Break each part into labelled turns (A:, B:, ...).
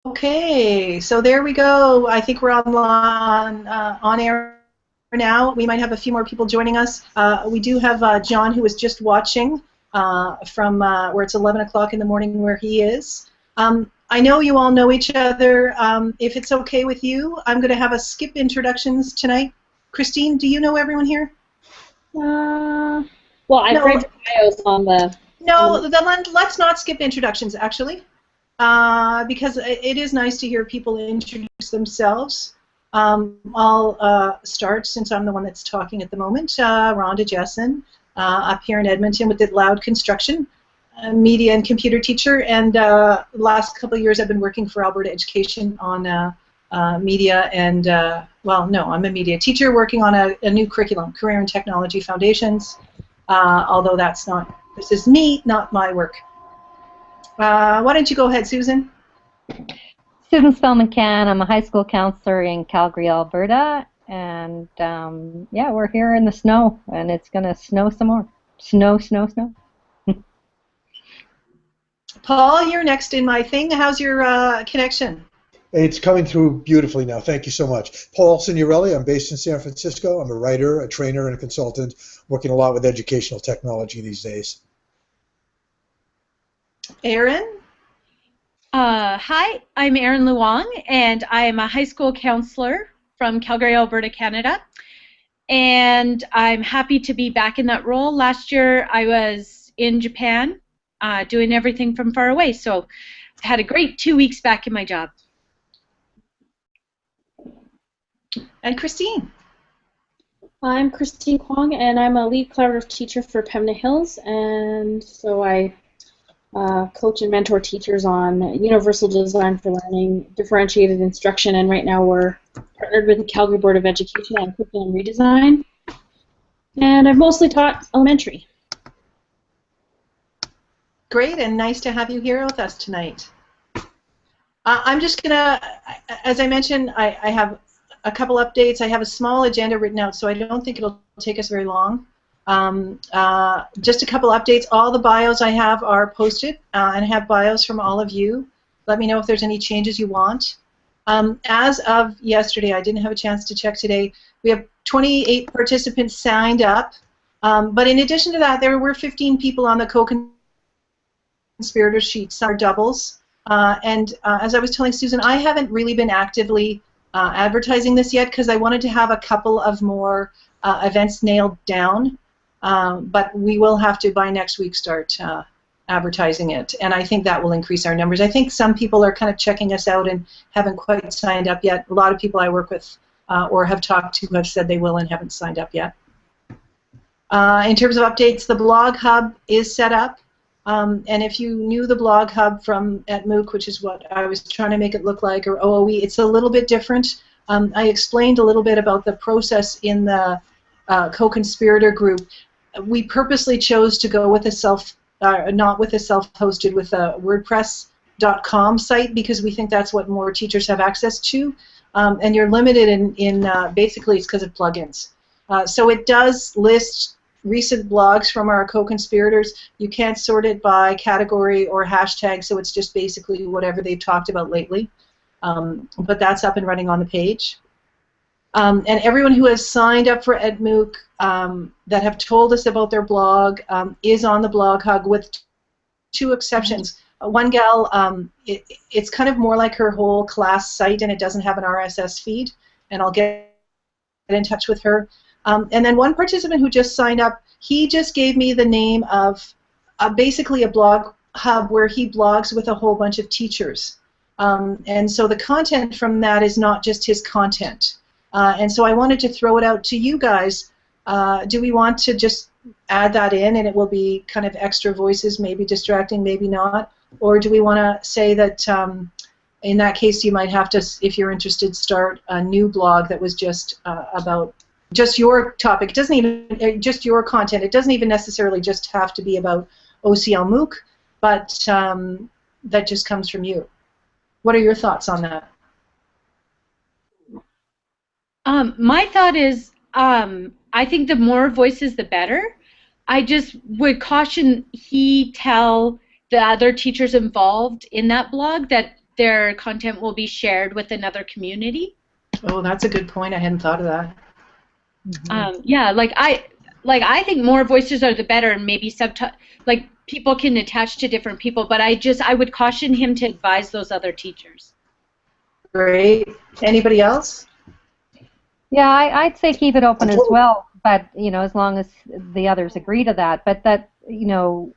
A: Okay, so there we go. I think we're on air now. We might have a few more people joining us. We do have John, who was just watching from where it's 11 o'clock in the morning where he is. I know you all know each other. If it's okay with you, I'm going to have a skip introductions tonight. Christine, do you know everyone here?
B: Well, I've read your bios on the...
A: No, let's not skip introductions, actually. Because it is nice to hear people introduce themselves. I'll start, since I'm the one that's talking at the moment. Rhonda Jessen, up here in Edmonton with the Loud Construction, media and computer teacher, and the last couple of years I've been working for Alberta Education on media and, well, no, I'm a media teacher working on a new curriculum, Career and Technology Foundations, although this is me, not my work. Why don't you go ahead, Susan?
C: Susan Spellman-Can. I'm a high school counselor in Calgary, Alberta, and yeah, we're here in the snow, and it's going to snow some more. Snow, snow, snow.
A: Paul, you're next in my thing. How's your connection?
D: It's coming through beautifully now. Thank you so much. Paul Signorelli. I'm based in San Francisco. I'm a writer, a trainer, and a consultant, working a lot with educational technology these days.
A: Erin?
E: Hi, I'm Erin Luong, and I am a high school counselor from Calgary, Alberta, Canada. And I'm happy to be back in that role. Last year I was in Japan doing everything from far away, so I had a great 2 weeks back in my job.
A: And Christine?
B: I'm Christine Kwong, and I'm a lead collaborative teacher for Pembina Hills, and so I coach and mentor teachers on universal design for learning, differentiated instruction, and right now we're partnered with the Calgary Board of Education on curriculum redesign. And I've mostly taught elementary.
A: Great, and nice to have you here with us tonight. I'm just going to, as I mentioned, I have a couple updates. I have a small agenda written out, so I don't think it'll take us very long. Just a couple updates. All the bios I have are posted, and have bios from all of you. Let me know if there's any changes you want. As of yesterday, I didn't have a chance to check today, we have 28 participants signed up, but in addition to that, there were 15 people on the co-conspirator sheet. Some are doubles, and as I was telling Susan, I haven't really been actively advertising this yet because I wanted to have a couple of more events nailed down. But we will have to, by next week, start advertising it, and I think that will increase our numbers. I think some people are kind of checking us out and haven't quite signed up yet. A lot of people I work with or have talked to have said they will and haven't signed up yet. In terms of updates, the blog hub is set up, and if you knew the blog hub from at MOOC, which is what I was trying to make it look like, or OOE, it's a little bit different. I explained a little bit about the process in the co-conspirator group. We purposely chose to go with not with a self-hosted, with a WordPress.com site, because we think that's what more teachers have access to, and you're limited in basically it's because of plugins. So it does list recent blogs from our co-conspirators. You can't sort it by category or hashtag, so it's just basically whatever they've talked about lately. But that's up and running on the page. And everyone who has signed up for EdMOOC that have told us about their blog is on the blog hub, with two exceptions. One gal, it's kind of more like her whole class site, and it doesn't have an RSS feed, and I'll get in touch with her. And then one participant who just signed up, he just gave me the name of basically a blog hub where he blogs with a whole bunch of teachers. And so the content from that is not just his content. And so I wanted to throw it out to you guys. Do we want to just add that in, and it will be kind of extra voices, maybe distracting, maybe not? Or do we want to say that in that case you might have to, if you're interested, start a new blog that was just about just your topic? It doesn't even, just your content. It doesn't even necessarily just have to be about OCLMooc, but that just comes from you. What are your thoughts on that?
E: My thought is, I think the more voices, the better. I just would caution he tell the other teachers involved in that blog that their content will be shared with another community.
A: Oh, that's a good point. I hadn't thought of that.
E: Yeah, I think more voices are the better, and maybe like people can attach to different people. But I would caution him to advise those other teachers.
A: Great. Anybody else?
C: Yeah, I'd say keep it open as well, but as long as the others agree to that. But that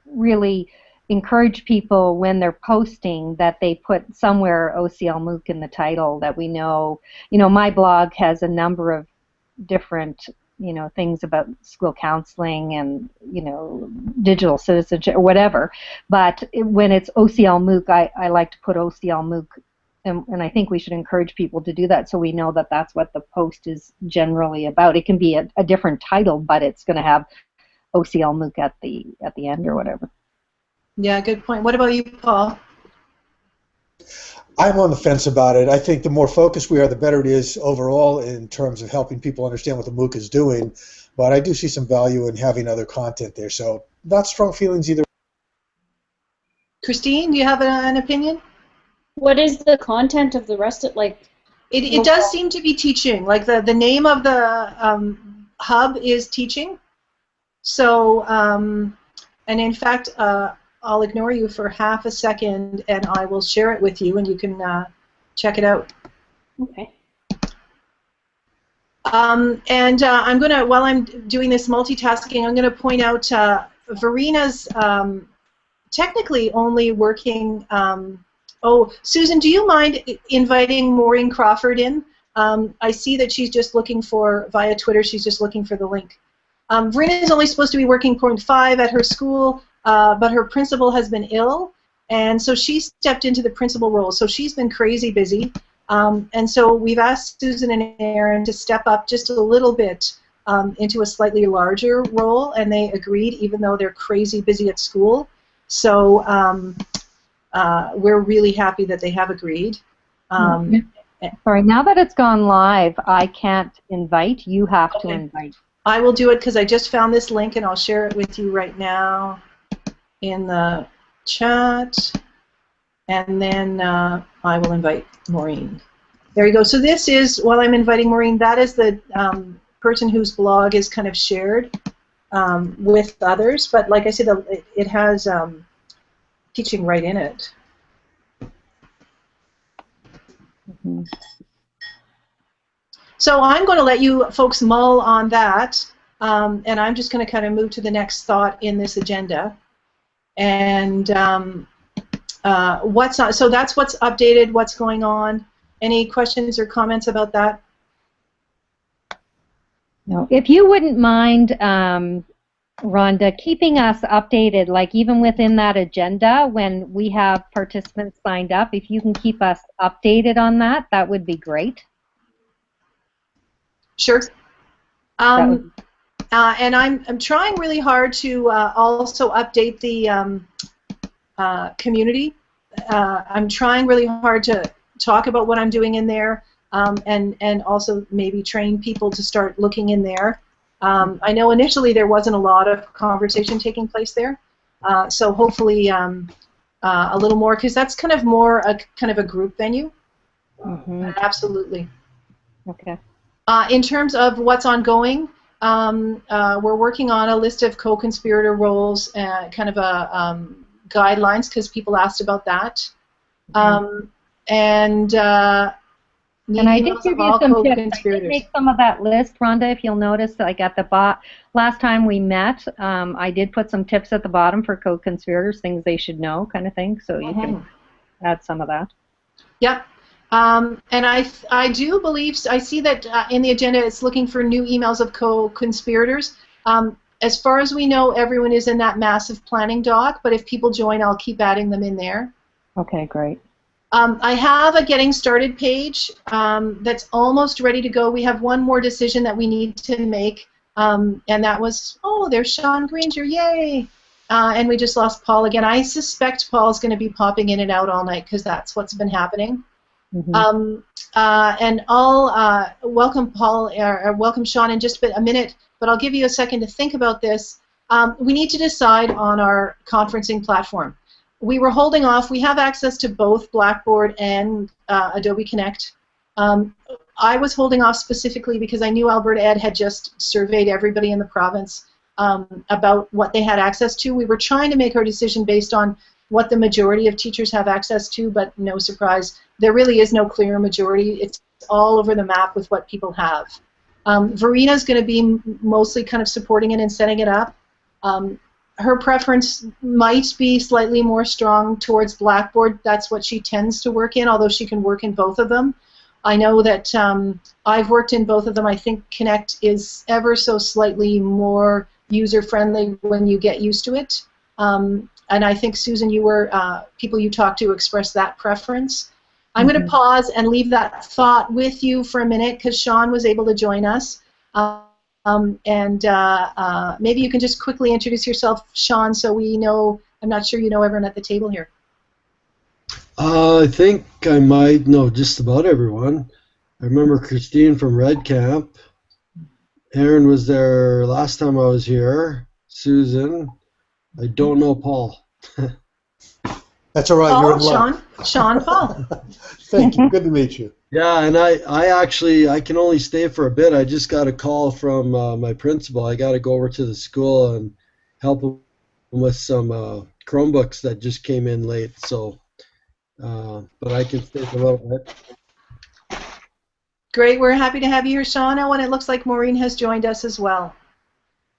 C: really encourage people when they're posting that they put somewhere OCLMooc in the title, that we know. My blog has a number of different things about school counseling and digital citizenship or whatever. But when it's OCLMooc, I like to put OCLMooc. And I think we should encourage people to do that so we know that that's what the post is generally about. It can be a different title, but it's going to have OCLMooc at the end or whatever.
A: Yeah, good point. What about you, Paul?
D: I'm on the fence about it. I think the more focused we are, the better it is overall in terms of helping people understand what the MOOC is doing. But I do see some value in having other content there. So not strong feelings either.
A: Christine, do you have an opinion?
B: What is the content of the rest of,
A: It does seem to be teaching. Like the name of the hub is teaching. So, and in fact, I'll ignore you for half a second, and I will share it with you, and you can check it out.
B: Okay.
A: And I'm gonna, while I'm doing this multitasking, I'm gonna point out Verena's technically only working. Oh, Susan, do you mind inviting Maureen Crawford in? I see that she's just looking for, via Twitter, she's just looking for the link. Verena is only supposed to be working 0.5 at her school, but her principal has been ill, and so she stepped into the principal role. So she's been crazy busy, and so we've asked Susan and Aaron to step up just a little bit into a slightly larger role, and they agreed, even though they're crazy busy at school. So we're really happy that they have agreed.
C: Sorry, now that it's gone live, I can't invite. You have to invite.
A: I will do it because I just found this link, and I'll share it with you right now in the chat, and then I will invite Maureen. There you go. So this is, while I'm inviting Maureen, that is the person whose blog is kind of shared with others, but like I said, it has teaching right in it. So I'm going to let you folks mull on that, and I'm just going to kind of move to the next thought in this agenda. And what's on, so that's what's updated, what's going on. Any questions or comments about that?
C: No. If you wouldn't mind, Rhonda, keeping us updated, like even within that agenda, when we have participants signed up, if you can keep us updated on that, that would be great.
A: Sure. And I'm trying really hard to also update the community. I'm trying really hard to talk about what I'm doing in there, and also maybe train people to start looking in there. I know initially there wasn't a lot of conversation taking place there, so hopefully a little more, because that's kind of more a kind of a group venue. Absolutely.
C: Okay.
A: In terms of what's ongoing, we're working on a list of co-conspirator roles, kind of a guidelines, because people asked about that. And I
C: did give you some tips. I did make some of that list, Rhonda, if you'll notice, like at the last time we met, I did put some tips at the bottom for co-conspirators, things they should know, kind of thing, so you can add some of that.
A: Yep. And I do believe, I see that in the agenda it's looking for new emails of co-conspirators. As far as we know, everyone is in that massive planning doc, but if people join, I'll keep adding them in there.
C: Okay, great.
A: I have a getting started page that's almost ready to go. We have one more decision that we need to make, and that was, oh, there's Sean Granger, yay! And we just lost Paul again. I suspect Paul's going to be popping in and out all night because that's what's been happening. And I'll welcome Paul, or welcome Sean in just a minute, but I'll give you a second to think about this. We need to decide on our conferencing platform. we were holding off. We have access to both Blackboard and Adobe Connect. I was holding off specifically because I knew Alberta Ed had just surveyed everybody in the province about what they had access to. We were trying to make our decision based on what the majority of teachers have access to, but no surprise, there really is no clear majority. It's all over the map with what people have. Verina's going to be mostly kind of supporting it and setting it up. Her preference might be slightly more strong towards Blackboard. That's what she tends to work in, although she can work in both of them. I know that I've worked in both of them. I think Connect is ever so slightly more user-friendly when you get used to it. And I think, Susan, you were, people you talked to expressed that preference. I'm going to pause and leave that thought with you for a minute because Sean was able to join us. Maybe you can just quickly introduce yourself, Sean, so we know. I'm not sure you know everyone at the table here.
F: I think I might know just about everyone. I remember Christine from Red Camp. Aaron was there last time I was here. Susan. I don't know Paul.
D: That's all right.
A: Paul,
D: you're in luck.
A: Sean Paul.
D: Thank you. Good to meet you.
F: Yeah, and I can only stay for a bit. I just got a call from my principal. I got to go over to the school and help him with some Chromebooks that just came in late. So, but I can stay for a little bit.
A: Great. We're happy to have you here, Sean. And it looks like Maureen has joined us as well.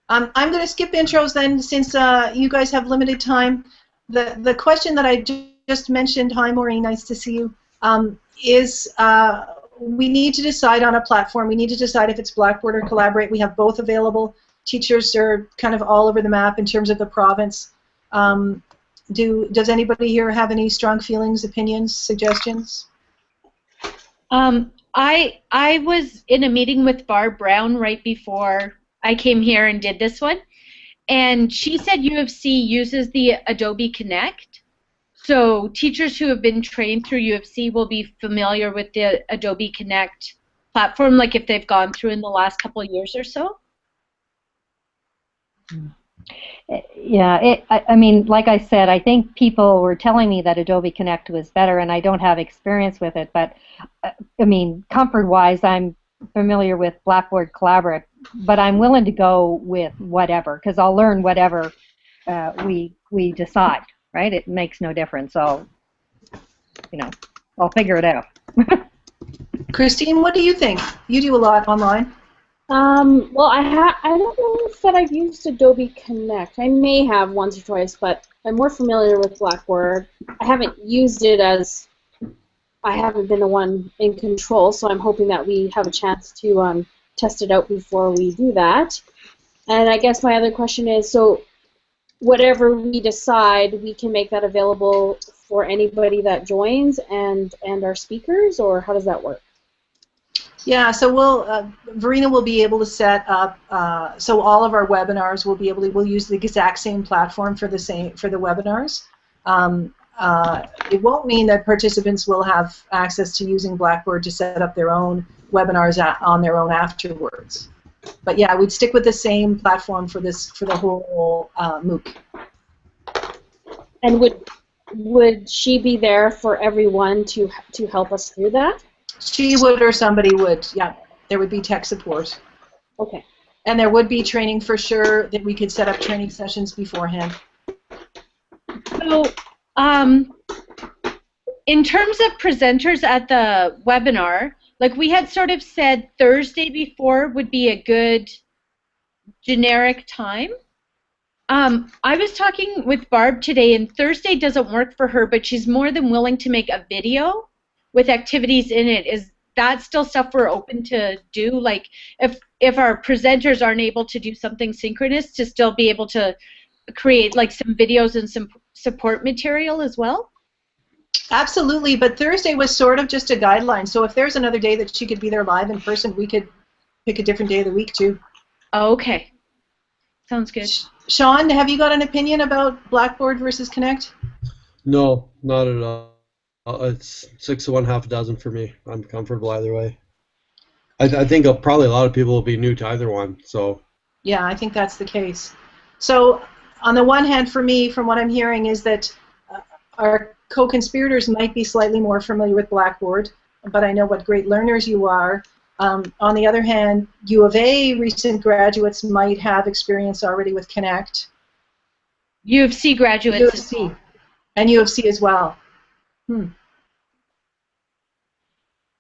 A: I'm going to skip intros then, since you guys have limited time. The question that I just mentioned, hi Maureen, nice to see you, is we need to decide on a platform. We need to decide if it's Blackboard or Collaborate. We have both available. Teachers are kind of all over the map in terms of the province. Does anybody here have any strong feelings, opinions, suggestions?
E: I was in a meeting with Barb Brown right before I came here and did this one, and she said U of C uses the Adobe Connect, so teachers who have been trained through U of C will be familiar with the Adobe Connect platform, like if they've gone through in the last couple of years or so.
C: Yeah, I mean, like I said, I think people were telling me that Adobe Connect was better, and I don't have experience with it, but I mean, comfort-wise, I'm familiar with Blackboard Collaborate, but I'm willing to go with whatever, because I'll learn whatever we decide, right? It makes no difference. I'll figure it out.
A: Christine, what do you think? You do a lot online.
B: Well, I don't know that I've used Adobe Connect. I may have once or twice, but I'm more familiar with Blackboard. I haven't used it as I haven't been the one in control, so I'm hoping that we have a chance to test it out before we do that. And I guess my other question is, so whatever we decide, we can make that available for anybody that joins and our speakers, or how does that work?
A: Yeah, so Verena will be able to set up, so all of our webinars we'll use the exact same platform for the webinars. It won't mean that participants will have access to using Blackboard to set up their own webinars on their own afterwards. But yeah, we'd stick with the same platform for the whole MOOC.
B: And would she be there for everyone to help us through that?
A: She would, or somebody would. Yeah, there would be tech support.
B: Okay.
A: And there would be training for sure, that we could set up training sessions beforehand.
E: So, in terms of presenters at the webinar, like we had sort of said Thursday before would be a good generic time. I was talking with Barb today, and Thursday doesn't work for her, but she's more than willing to make a video with activities in it. Is that still stuff we're open to do? Like if our presenters aren't able to do something synchronous, to still be able to create like some videos and some support material as well?
A: Absolutely, but Thursday was sort of just a guideline. So if there's another day that she could be there live in person, we could pick a different day of the week too.
E: Okay. Sounds good.
A: Sean, have you got an opinion about Blackboard versus Connect?
F: No, not at all. It's 6 of one, half a dozen for me. I'm comfortable either way. I think probably a lot of people will be new to either one. So.
A: Yeah, I think that's the case. So on the one hand, for me, from what I'm hearing, is that our co-conspirators might be slightly more familiar with Blackboard, but I know what great learners you are. On the other hand, U of A recent graduates might have experience already with Connect.
E: U of C graduates.
A: U of C. And U of C as well.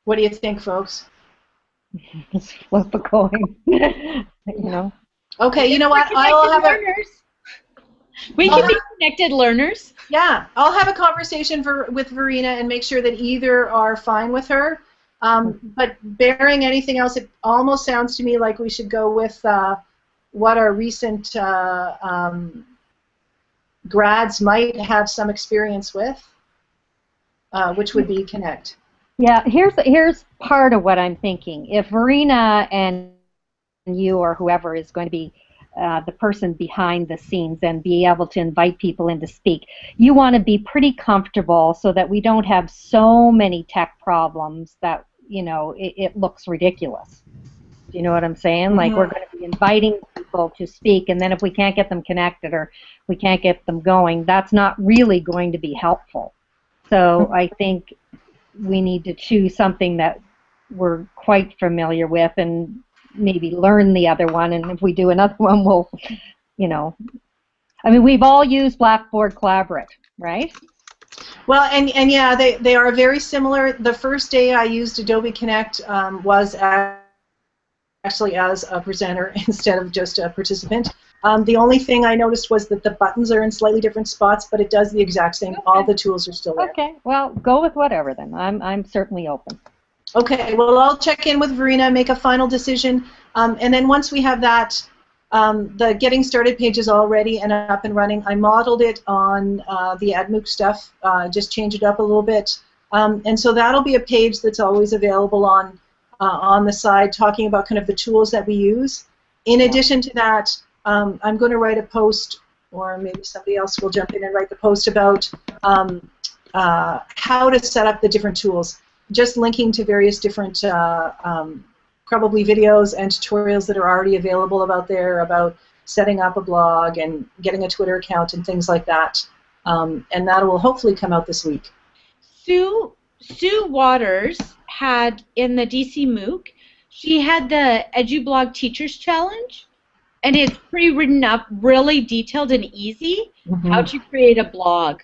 A: What do you think, folks?
C: Just flip a coin. You know.
A: Okay, you know what? I'll have
E: We can be connected learners.
A: Yeah, I'll have a conversation with Verena and make sure that either are fine with her. But bearing anything else, it almost sounds to me like we should go with what our recent grads might have some experience with, which would be Connect.
C: Yeah, here's part of what I'm thinking. If Verena and you or whoever is going to be the person behind the scenes and be able to invite people in to speak, you want to be pretty comfortable so that we don't have so many tech problems that, you know, it looks ridiculous. Do you know what I'm saying? Like, we're going to be inviting people to speak, and then if we can't get them connected or we can't get them going, that's not really going to be helpful. So I think we need to choose something that we're quite familiar with and maybe learn the other one, and if we do another one, we'll, you know, I mean, we've all used Blackboard Collaborate, right?
A: Well, and yeah, they are very similar. The first day I used Adobe Connect was actually as a presenter instead of just a participant. The only thing I noticed was that the buttons are in slightly different spots, but it does the exact same. Okay. All the tools are still there.
C: Okay, well, go with whatever then. I'm certainly open.
A: Okay, well, I'll check in with Verena, make a final decision, and then once we have that, the Getting Started page is all ready and up and running. I modeled it on the AdMooc stuff, just change it up a little bit, and so that'll be a page that's always available on the side, talking about kind of the tools that we use. In addition to that, I'm going to write a post, or maybe somebody else will jump in and write the post about how to set up the different tools, just linking to various different probably videos and tutorials that are already available about setting up a blog and getting a Twitter account and things like that. And that will hopefully come out this week.
E: Sue Waters had in the DC MOOC, she had the EduBlog Teachers Challenge, and it's pretty written up, really detailed and easy, how to create a blog.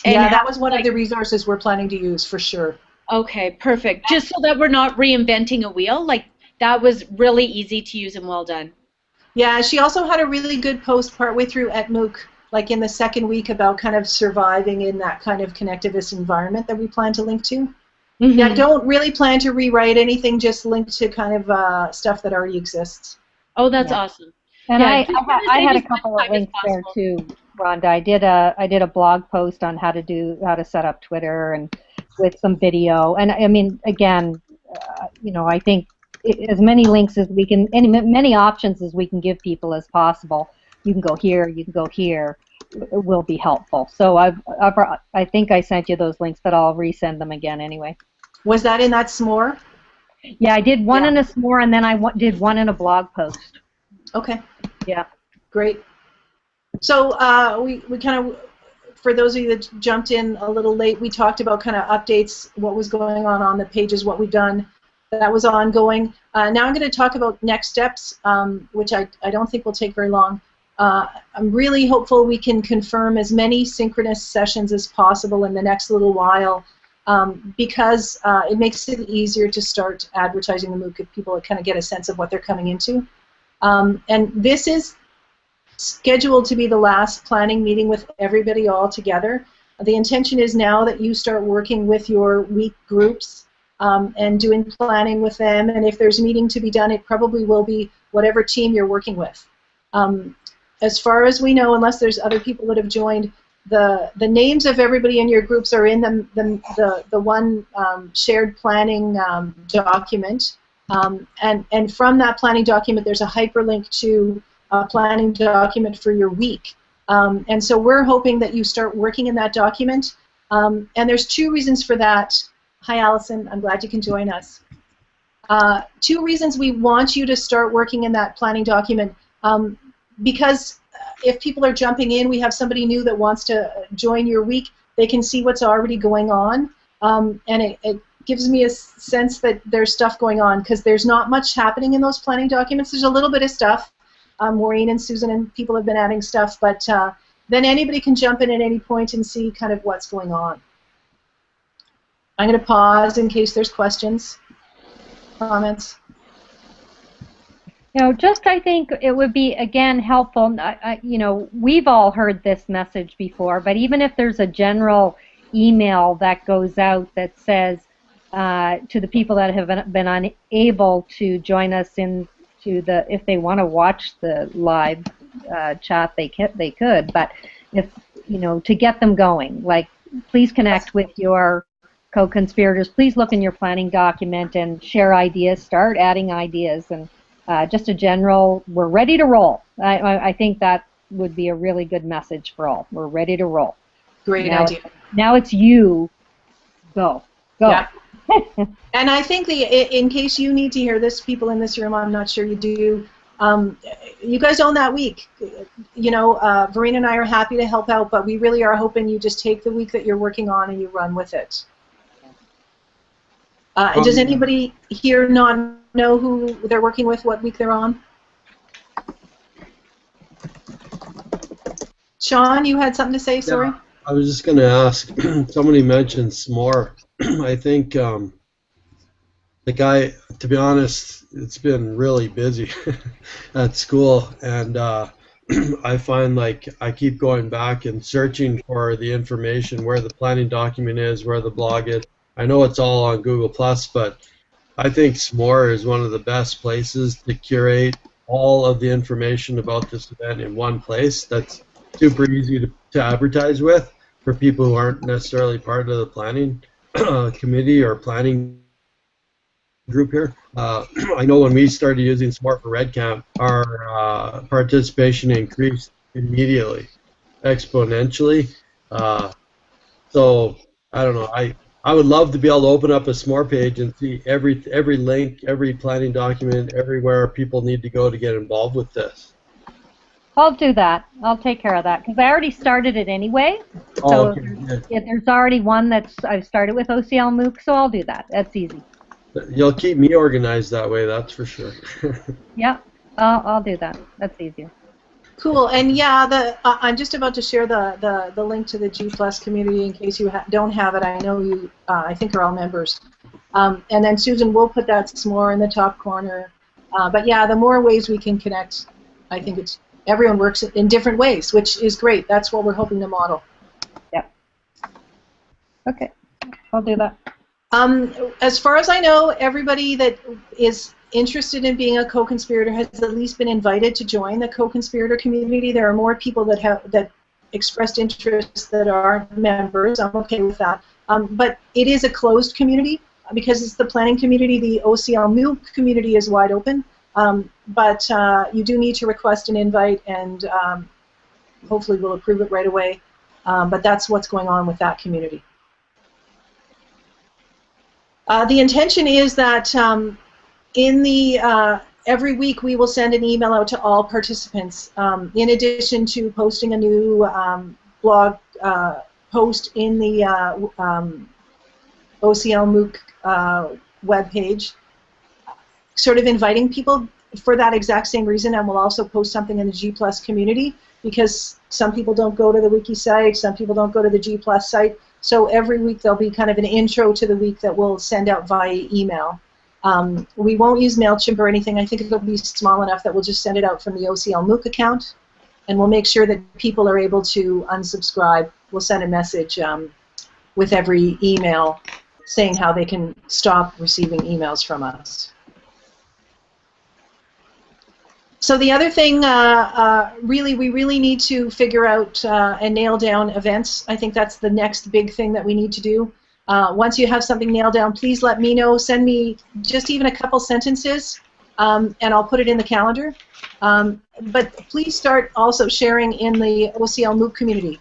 E: And
A: yeah, that was one of the resources we're planning to use for sure.
E: Okay, perfect. Just so that we're not reinventing a wheel, like that was really easy to use and well done.
A: Yeah, she also had a really good post partway through at MOOC, like in the second week, about kind of surviving in that kind of connectivist environment that we plan to link to. Yeah, don't really plan to rewrite anything, just link to kind of stuff that already exists.
E: Oh, that's awesome.
C: And yeah, I had a couple of links there too, Rhonda. I did a blog post on how to set up Twitter and with some video. And I mean, again, you know, I think as many links as we can, many options as we can give people as possible. You can go here, you can go here. It will be helpful. So I think I sent you those links, but I'll resend them again anyway.
A: Was that in that s'more?
C: Yeah, I did one in a s'more, and then I did one in a blog post.
A: Okay.
C: Yeah.
A: Great. So we kind of, for those of you that jumped in a little late, we talked about kind of updates, what was going on the pages, what we've done. That was ongoing. Now I'm going to talk about next steps, which I don't think will take very long. I'm really hopeful we can confirm as many synchronous sessions as possible in the next little while, because it makes it easier to start advertising the MOOC if people kind of get a sense of what they're coming into. And this is scheduled to be the last planning meeting with everybody all together. The intention is now that you start working with your week groups and doing planning with them, and if there's meeting to be done, it probably will be whatever team you're working with. As far as we know, unless there's other people that have joined, the names of everybody in your groups are in the one shared planning document, and from that planning document there's a hyperlink to a planning document for your week, and so we're hoping that you start working in that document, and there's two reasons for that. Hi Allison, I'm glad you can join us. Two reasons we want you to start working in that planning document, because if people are jumping in, we have somebody new that wants to join your week, they can see what's already going on, and it gives me a sense that there's stuff going on, because there's not much happening in those planning documents. There's a little bit of stuff. Maureen and Susan and people have been adding stuff, but then anybody can jump in at any point and see kind of what's going on. I'm going to pause in case there's questions, comments.
C: You know, just I think it would be, again, helpful, you know, we've all heard this message before, but even if there's a general email that goes out that says to the people that have been unable to join us into the, if they want to watch the live chat, they could, but if, you know, to get them going, like, please connect with your co-conspirators, please look in your planning document and share ideas, start adding ideas, and just a general, we're ready to roll. I think that would be a really good message for all. We're ready to roll.
A: Great idea.
C: Now it's you. Go.
A: Yeah. And I think in case you need to hear this, people in this room, I'm not sure you do, you guys own that week. You know, Verena and I are happy to help out, but we really are hoping you just take the week that you're working on and you run with it. Does anybody here not know who they're working with, what week they're on? Sean, you had something to say, sorry?
F: Yeah, I was just going to ask, somebody mentioned s'more. I think the guy, to be honest, it's been really busy at school, and I find like I keep going back and searching for the information, where the planning document is, where the blog is. I know it's all on Google+, but I think s'more is one of the best places to curate all of the information about this event in one place. That's super easy to advertise with for people who aren't necessarily part of the planning committee or planning group here. I know when we started using s'more for Red Camp, our participation increased immediately, exponentially. So I don't know. I would love to be able to open up a s'more page and see every link, every planning document, everywhere people need to go to get involved with this.
C: I'll do that. I'll take care of that, because I already started it anyway. So okay. There's already one that's I've started with OCLMooc, so I'll do that. That's easy.
F: You'll keep me organized that way, that's for sure.
C: Yeah, I'll do that. That's easier.
A: Cool, and yeah, I'm just about to share the link to the G+ community in case you don't have it. I know you, I think, are all members. And then Susan will put that s'more in the top corner. But yeah, the more ways we can connect, I think everyone works in different ways, which is great. That's what we're hoping to model.
C: Yep. Okay, I'll do that.
A: As far as I know, everybody that is interested in being a co-conspirator has at least been invited to join the co-conspirator community. There are more people that expressed interest that are members. I'm okay with that. But it is a closed community because it's the planning community. The OCLMooc community is wide open, but you do need to request an invite, and hopefully we'll approve it right away. But that's what's going on with that community. The intention is that in the every week we will send an email out to all participants. In addition to posting a new blog post in the OCLMooc webpage, sort of inviting people for that exact same reason, and we'll also post something in the G+ community, because some people don't go to the wiki site, some people don't go to the G+ site. So every week there'll be kind of an intro to the week that we'll send out via email. We won't use MailChimp or anything. I think it'll be small enough that we'll just send it out from the OCLMooc account, and we'll make sure that people are able to unsubscribe. We'll send a message with every email saying how they can stop receiving emails from us. So the other thing, we really need to figure out and nail down events. I think that's the next big thing that we need to do. Once you have something nailed down, please let me know. Send me just even a couple sentences, and I'll put it in the calendar. But please start also sharing in the OCLMooc community,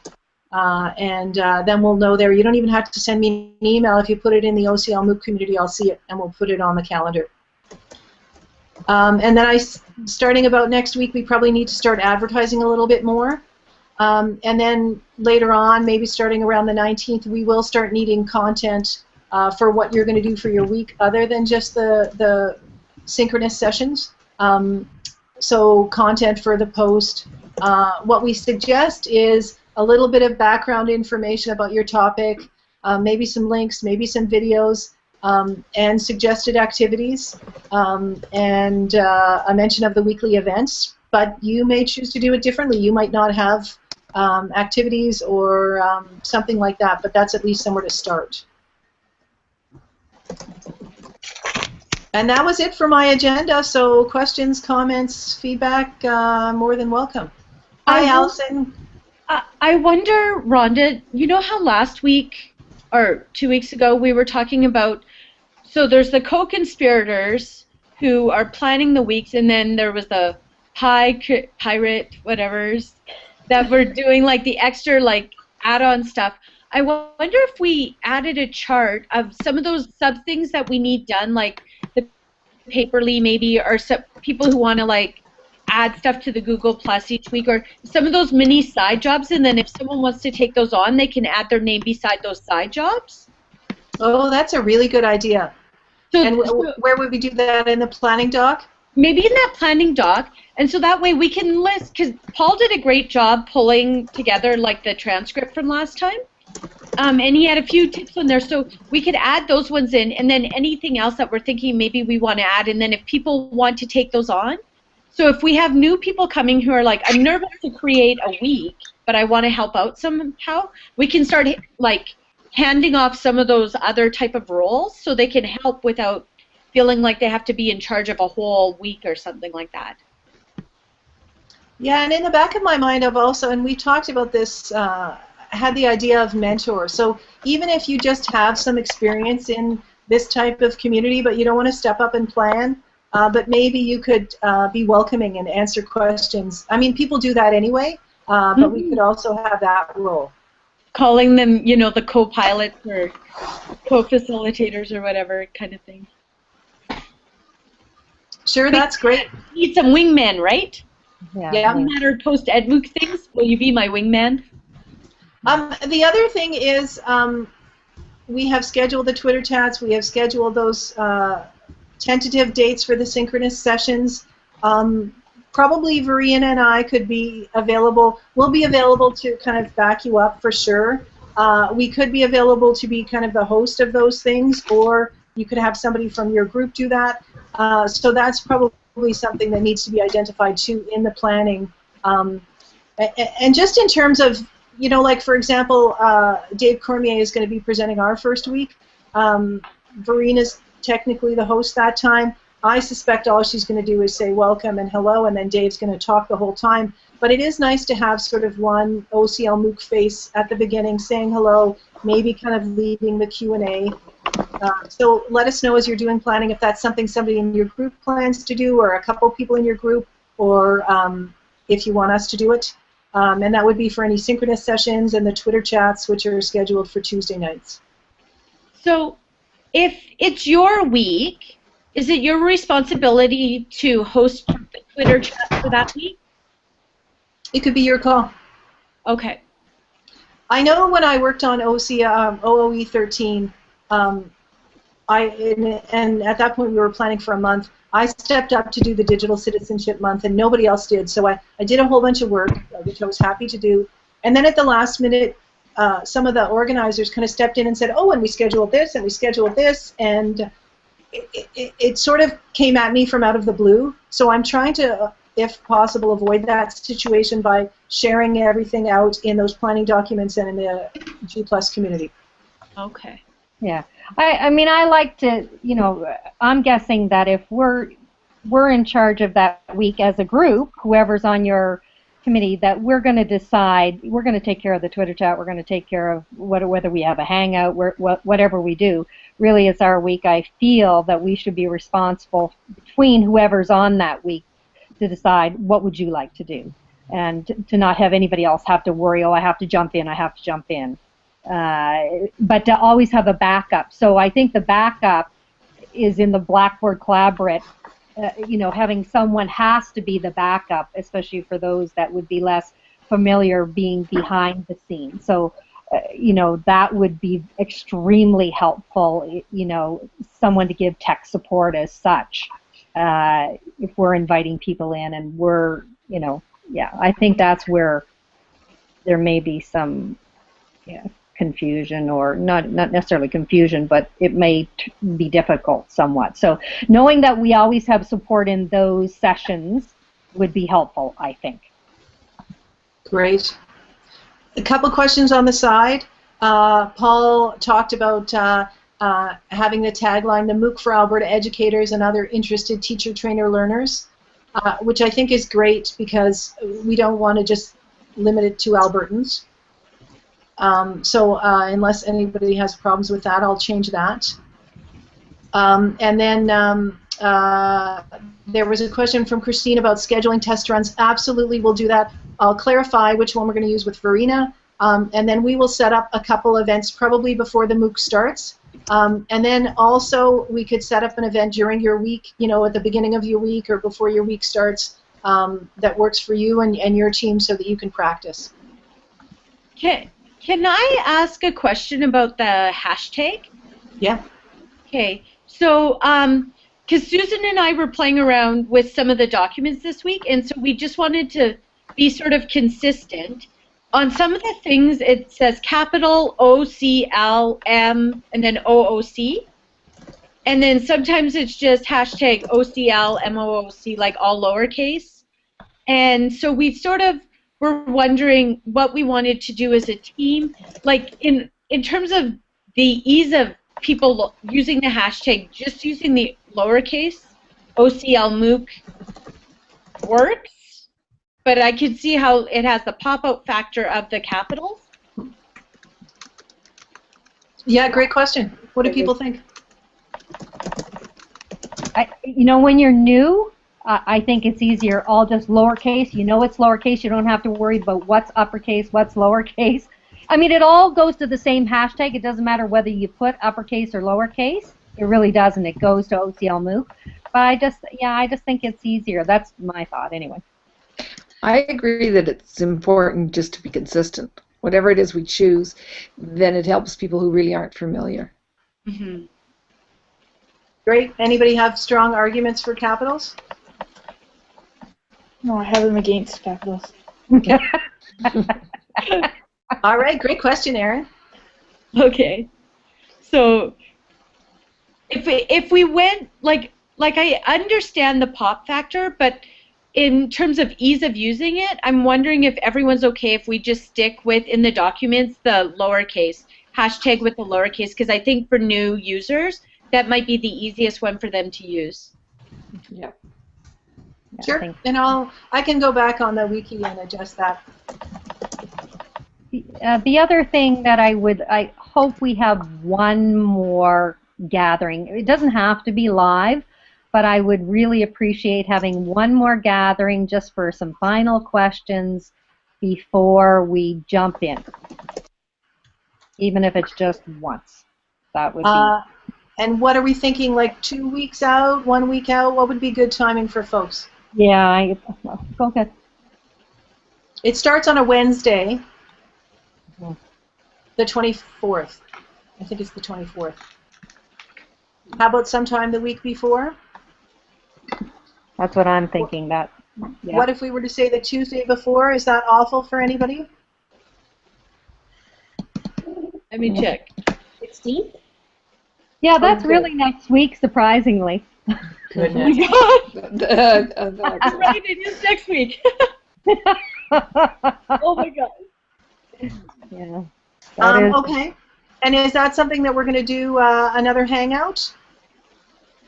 A: and then we'll know there. You don't even have to send me an email. If you put it in the OCLMooc community, I'll see it, and we'll put it on the calendar. And then starting about next week, we probably need to start advertising a little bit more. And then later on, maybe starting around the 19th, we will start needing content for what you're going to do for your week other than just the synchronous sessions. So content for the post. What we suggest is a little bit of background information about your topic, maybe some links, maybe some videos, and suggested activities, and a mention of the weekly events. But you may choose to do it differently. You might not have activities or something like that, but that's at least somewhere to start. And that was it for my agenda, so questions, comments, feedback, more than welcome. Hi, Allison.
E: I wonder, Rhonda, you know how last week, or 2 weeks ago, we were talking about, so there's the co-conspirators who are planning the weeks, and then there was the pirate whatevers that were doing like the extra like add-on stuff. I wonder if we added a chart of some of those sub things that we need done, like the Paperly maybe, or some people who want to like add stuff to the Google Plus each week, or some of those mini side jobs, and then if someone wants to take those on, they can add their name beside those side jobs.
A: Oh, that's a really good idea. So, and where would we do that, in the planning doc?
E: Maybe in that planning doc, and so that way we can list, because Paul did a great job pulling together like the transcript from last time, and he had a few tips in there, so we could add those ones in, and then anything else that we're thinking maybe we want to add, and then if people want to take those on. So if we have new people coming who are like, I'm nervous to create a week, but I want to help out somehow, we can start like handing off some of those other type of roles so they can help without feeling like they have to be in charge of a whole week or something like that.
A: Yeah, and in the back of my mind, I've also, and we talked about this, had the idea of mentor. So even if you just have some experience in this type of community, but you don't want to step up and plan, but maybe you could be welcoming and answer questions. I mean, people do that anyway, but we could also have that role.
E: Calling them, you know, the co-pilots or co-facilitators or whatever kind of thing.
A: Sure, that's great.
E: You need some wingmen, right?
A: Yeah.
E: No matter post EdMooc things, will you be my wingman?
A: The other thing is we have scheduled the Twitter chats. We have scheduled those tentative dates for the synchronous sessions. Probably Verena and I could be available. We'll be available to kind of back you up for sure. We could be available to be kind of the host of those things, or you could have somebody from your group do that. So that's probably something that needs to be identified too in the planning. And just in terms of, you know, like for example, Dave Cormier is going to be presenting our first week. Verena's technically the host that time. I suspect all she's going to do is say welcome and hello, and then Dave's going to talk the whole time. But it is nice to have sort of one OCLMooc face at the beginning saying hello, maybe kind of leading the Q&A. So let us know as you're doing planning if that's something somebody in your group plans to do, or a couple people in your group, or if you want us to do it. And that would be for any synchronous sessions and the Twitter chats, which are scheduled for Tuesday nights.
E: So if it's your week, is it your responsibility to host the Twitter chat for that week?
A: It could be your call.
E: Okay.
A: I know when I worked on OOE 13, and at that point we were planning for a month, I stepped up to do the Digital Citizenship Month, and nobody else did. So I did a whole bunch of work, which I was happy to do. And then at the last minute, some of the organizers kind of stepped in and said, oh, and we scheduled this, and we scheduled this, and it sort of came at me from out of the blue. So I'm trying to, if possible, avoid that situation by sharing everything out in those planning documents and in the G+ community.
E: Okay.
C: Yeah. I mean, I like to, you know, I'm guessing that if we're in charge of that week as a group, whoever's on your committee, that we're going to decide, we're going to take care of the Twitter chat, we're going to take care of whether we have a Hangout, whatever we do. Really, it's our week. I feel that we should be responsible between whoever's on that week to decide what would you like to do, and to not have anybody else have to worry, oh, I have to jump in, I have to jump in. But to always have a backup. So I think the backup is in the Blackboard Collaborate. You know, having someone has to be the backup, especially for those that would be less familiar being behind the scenes. So, you know, that would be extremely helpful, you know, someone to give tech support as such, if we're inviting people in and we're, you know, yeah, I think that's where there may be some confusion, or not necessarily confusion, but it may be difficult somewhat. So knowing that we always have support in those sessions would be helpful, I think.
A: Great. A couple questions on the side. Paul talked about having the tagline, the MOOC for Alberta educators and other interested teacher, trainer, learners, which I think is great because we don't want to just limit it to Albertans. So unless anybody has problems with that, I'll change that. And then there was a question from Christine about scheduling test runs. Absolutely, we'll do that. I'll clarify which one we're going to use with Verena, and then we will set up a couple events probably before the MOOC starts. And then also we could set up an event during your week, you know, at the beginning of your week or before your week starts, that works for you and your team so that you can practice.
E: Okay. Can I ask a question about the hashtag?
A: Yeah.
E: Okay. So, because Susan and I were playing around with some of the documents this week, and so we just wanted to be sort of consistent. On some of the things, it says capital OCLM and then OOC. And then sometimes it's just hashtag OCLMOOC, like all lowercase. And so we sort of were wondering what we wanted to do as a team. Like in terms of the ease of people using the hashtag, just using the lowercase, OCLMooc works. But I could see how it has the pop-out factor of the capitals.
A: Yeah, great question. What do people think?
C: You know, when you're new, I think it's easier, all just lowercase. You know it's lowercase. You don't have to worry about what's uppercase, what's lowercase. I mean, it all goes to the same hashtag. It doesn't matter whether you put uppercase or lowercase. It really doesn't. It goes to OCLMooc. But I just think it's easier. That's my thought anyway.
G: I agree that it's important just to be consistent. Whatever it is we choose, then it helps people who really aren't familiar.
E: Mm-hmm.
A: Great. Anybody have strong arguments for capitals?
B: No, I have them against capitals.
A: All right. Great question, Erin.
E: Okay. So if we went like I understand the pop factor, but in terms of ease of using it, I'm wondering if everyone's okay if we just stick with, in the documents, the lowercase, hashtag with the lowercase, because I think for new users, that might be the easiest one for them to use.
G: Yeah.
A: Sure. And I can go back on the wiki and adjust that.
C: The other thing that I hope we have one more gathering. It doesn't have to be live, but I would really appreciate having one more gathering just for some final questions before we jump in. Even if it's just once. That would be...
A: And what are we thinking, like 2 weeks out, 1 week out? What would be good timing for folks?
C: Yeah, go ahead.
A: It starts on a Wednesday, the 24th. I think it's the 24th. How about sometime the week before?
C: That's what I'm thinking. Yeah.
A: What if we were to say the Tuesday before? Is that awful for anybody?
E: Let me check.
B: 16th?
C: Yeah, that's really next week, surprisingly.
A: Goodness.
E: Oh my God! Right, it is next week. Oh my God.
C: Yeah.
A: Okay. And is that something that we're going to do another Hangout?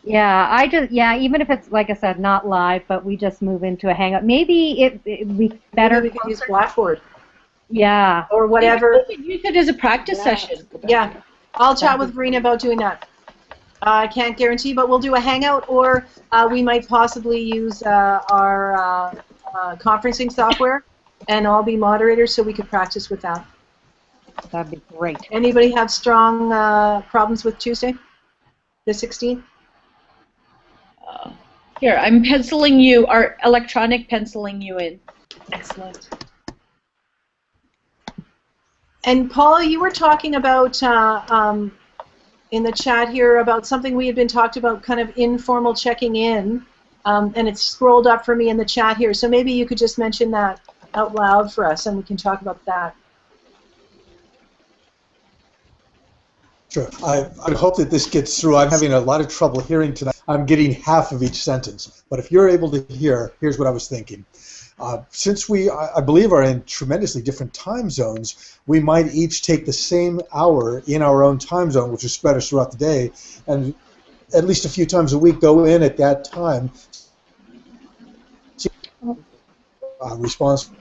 C: Yeah, even if it's, like I said, not live, but we just move into a Hangout. Maybe it'd be better.
A: Maybe we could use Blackboard.
C: Yeah.
A: Or whatever.
E: We could use it as a practice session.
A: Yeah. I'll chat with Verena about doing that. I can't guarantee, but we'll do a Hangout, or we might possibly use our conferencing software, and I'll be moderator so we could practice with that.
C: That'd be great.
A: Anybody have strong problems with Tuesday, the 16th?
E: Here, I'm penciling you, our electronic penciling you in.
A: Excellent. And Paula, you were talking about in the chat here about something we had been talked about, kind of informal checking in, and it's scrolled up for me in the chat here. So maybe you could just mention that out loud for us, and we can talk about that.
D: Sure. I hope that this gets through. I'm having a lot of trouble hearing tonight. I'm getting half of each sentence. But if you're able to hear, here's what I was thinking. Since we, I believe, are in tremendously different time zones, we might each take the same hour in our own time zone, which is spread us throughout the day, and at least a few times a week go in at that time. Response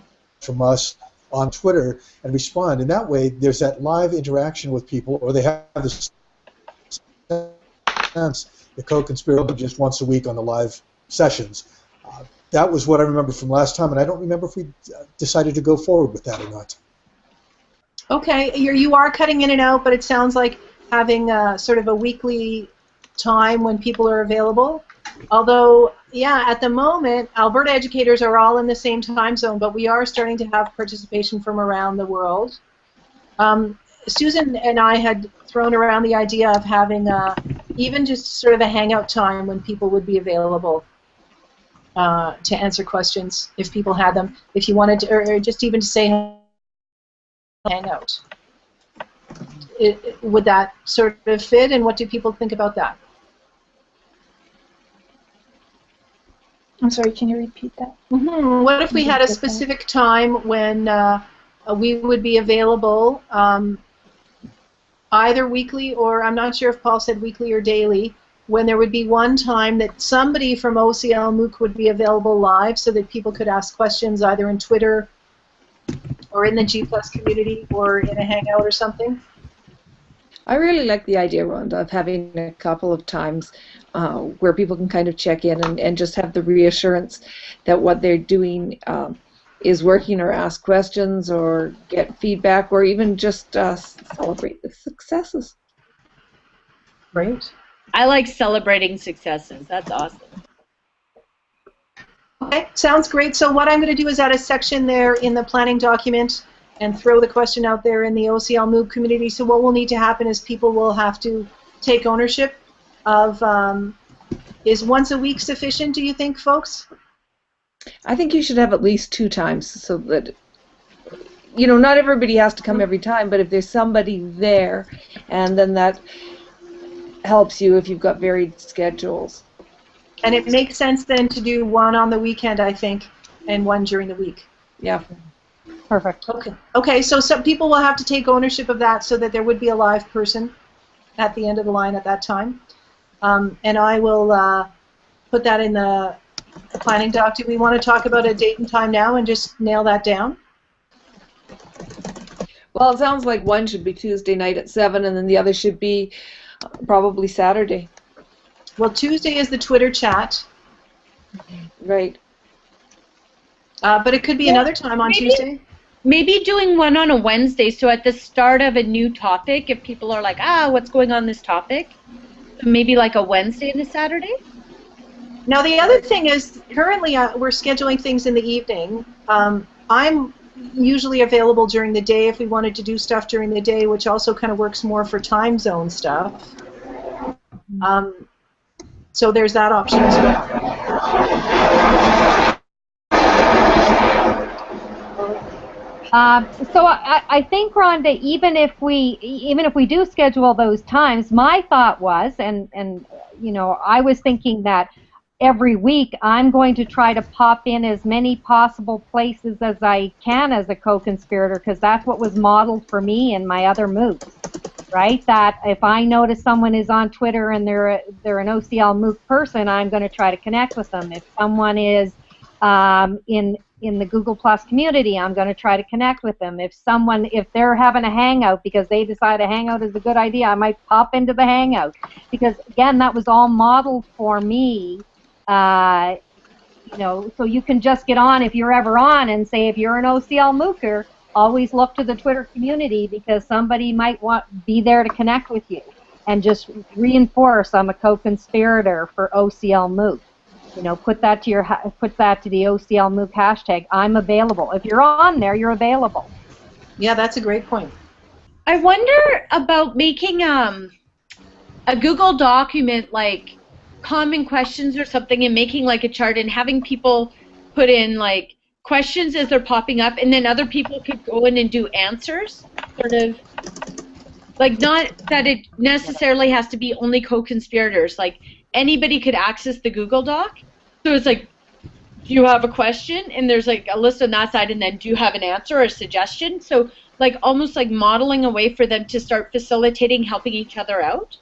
D: from us on Twitter and respond. And that way, there's that live interaction with people, or they have this sense, the co-conspirator just once a week on the live sessions. That was what I remember from last time, and I don't remember if we decided to go forward with that or not.
A: Okay, you are cutting in and out, but it sounds like having sort of a weekly time when people are available. Although, yeah, at the moment, Alberta educators are all in the same time zone, but we are starting to have participation from around the world. Susan and I had thrown around the idea of having even just sort of a hangout time when people would be available to answer questions if people had them. If you wanted to, or just even to say hangout. Would that sort of fit, and what do people think about that?
B: I'm sorry, can you repeat that?
A: Mm-hmm. What if we had a specific time when we would be available, either weekly or, I'm not sure if Paul said weekly or daily, when there would be one time that somebody from OCLMooc would be available live so that people could ask questions either in Twitter or in the G+ community or in a Hangout or something?
G: I really like the idea, Rhonda, of having a couple of times where people can kind of check in and just have the reassurance that what they're doing is working, or ask questions or get feedback, or even just celebrate the successes.
A: Great.
E: I like celebrating successes. That's awesome.
A: Okay, sounds great. So what I'm going to do is add a section there in the planning document and throw the question out there in the OCLMooc community. So what will need to happen is people will have to take ownership of, is once a week sufficient, do you think, folks?
G: I think you should have at least 2 times, so that, you know, not everybody has to come every time, but if there's somebody there, and then that helps you if you've got varied schedules.
A: And it makes sense then to do one on the weekend, I think, and one during the week.
G: Yeah.
C: Perfect.
A: Okay. Okay, so some people will have to take ownership of that so that there would be a live person at the end of the line at that time. And I will put that in the planning doc. Do we want to talk about a date and time now and just nail that down?
G: Well, it sounds like one should be Tuesday night at 7, and then the other should be probably Saturday.
A: Well, Tuesday is the Twitter chat.
G: Right.
A: But it could be another time on Tuesday.
E: Maybe doing one on a Wednesday, so at the start of a new topic, if people are like, what's going on this topic, maybe like a Wednesday and a Saturday?
A: Now, the other thing is, currently we're scheduling things in the evening. I'm usually available during the day if we wanted to do stuff during the day, which also kind of works more for time zone stuff. So there's that option as well.
C: So I think, Rhonda, even if we do schedule those times, my thought was, and you know, I was thinking that every week I'm going to try to pop in as many possible places as I can as a co-conspirator, because that's what was modeled for me in my other MOOCs, right? That if I notice someone is on Twitter and they're an OCLMooc person, I'm going to try to connect with them. If someone is in the Google Plus community, I'm going to try to connect with them. If they're having a hangout because they decide a hangout is a good idea, I might pop into the hangout. Because again, that was all modeled for me. You know, so you can just get on if you're ever on and say, if you're an OCLMoocer, always look to the Twitter community because somebody might be there to connect with you, and just reinforce I'm a co-conspirator for OCLMooc. You know, put that to the OCLMooc hashtag. I'm available. If you're on there, you're available.
A: Yeah, that's a great point.
E: I wonder about making a Google document like common questions or something, and making like a chart and having people put in like questions as they're popping up, and then other people could go in and do answers, sort of like, not that it necessarily has to be only co-conspirators, like anybody could access the Google Doc. So it's like, do you have a question? And there's like a list on that side, and then do you have an answer or a suggestion? So like almost like modeling a way for them to start facilitating, helping each other out.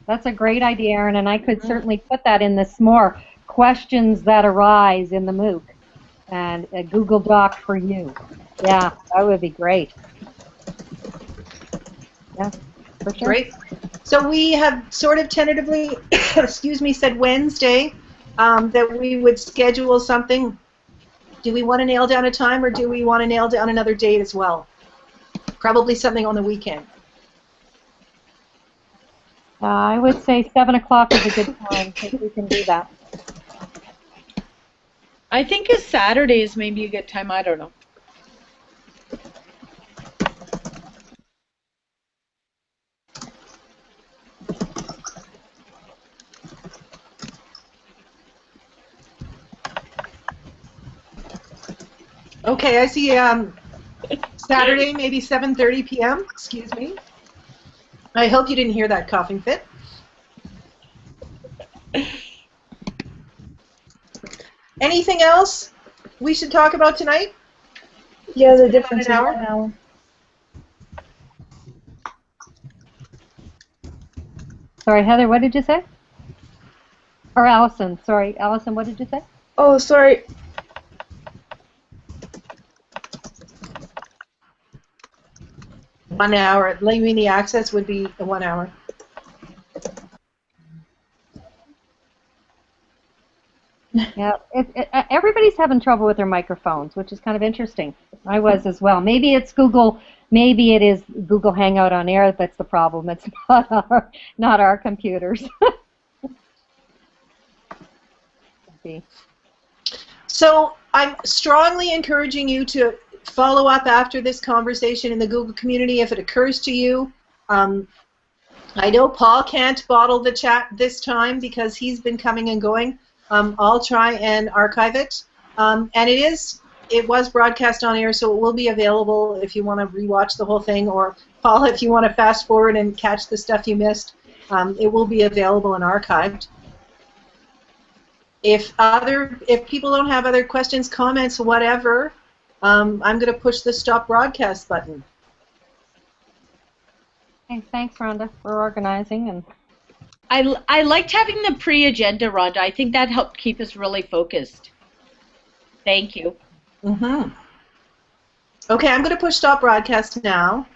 C: That's a great idea, Erin, and I could certainly put that in the SMORE, questions that arise in the MOOC, and a Google Doc for you. Yeah, that would be great. Yeah, for sure.
A: Great. So we have sort of tentatively, excuse me, said Wednesday that we would schedule something. Do we want to nail down a time, or do we want to nail down another date as well? Probably something on the weekend.
C: I would say 7 o'clock is a good time, if we can do that.
E: I think a Saturday is maybe a good time. I don't know.
A: Okay, I see Saturday, maybe 7:30 p.m. Excuse me. I hope you didn't hear that coughing fit. Anything else we should talk about tonight?
G: Yeah, the difference
A: in
G: in
A: an
G: an hour.
C: Sorry, Heather, what did you say? Or Allison, sorry. Allison, what did you say?
G: Oh, sorry.
A: One hour. Limiting the access would be 1 hour.
C: Yeah, everybody's having trouble with their microphones, which is kind of interesting. I was as well. Maybe it's Google. Maybe it is Google Hangout on Air that's the problem. It's not our computers.
A: So I'm strongly encouraging you to follow up after this conversation in the Google community if it occurs to you. I know Paul can't bottle the chat this time because he's been coming and going. I'll try and archive it. And it was broadcast on air, so it will be available if you want to rewatch the whole thing, or Paul, if you want to fast forward and catch the stuff you missed, it will be available and archived. If people don't have other questions, comments, whatever, I'm going to push the stop broadcast button.
C: Okay, thanks, Rhonda, for organizing. And
E: I liked having the pre-agenda, Rhonda. I think that helped keep us really focused. Thank you.
A: Okay, I'm going to push stop broadcast now.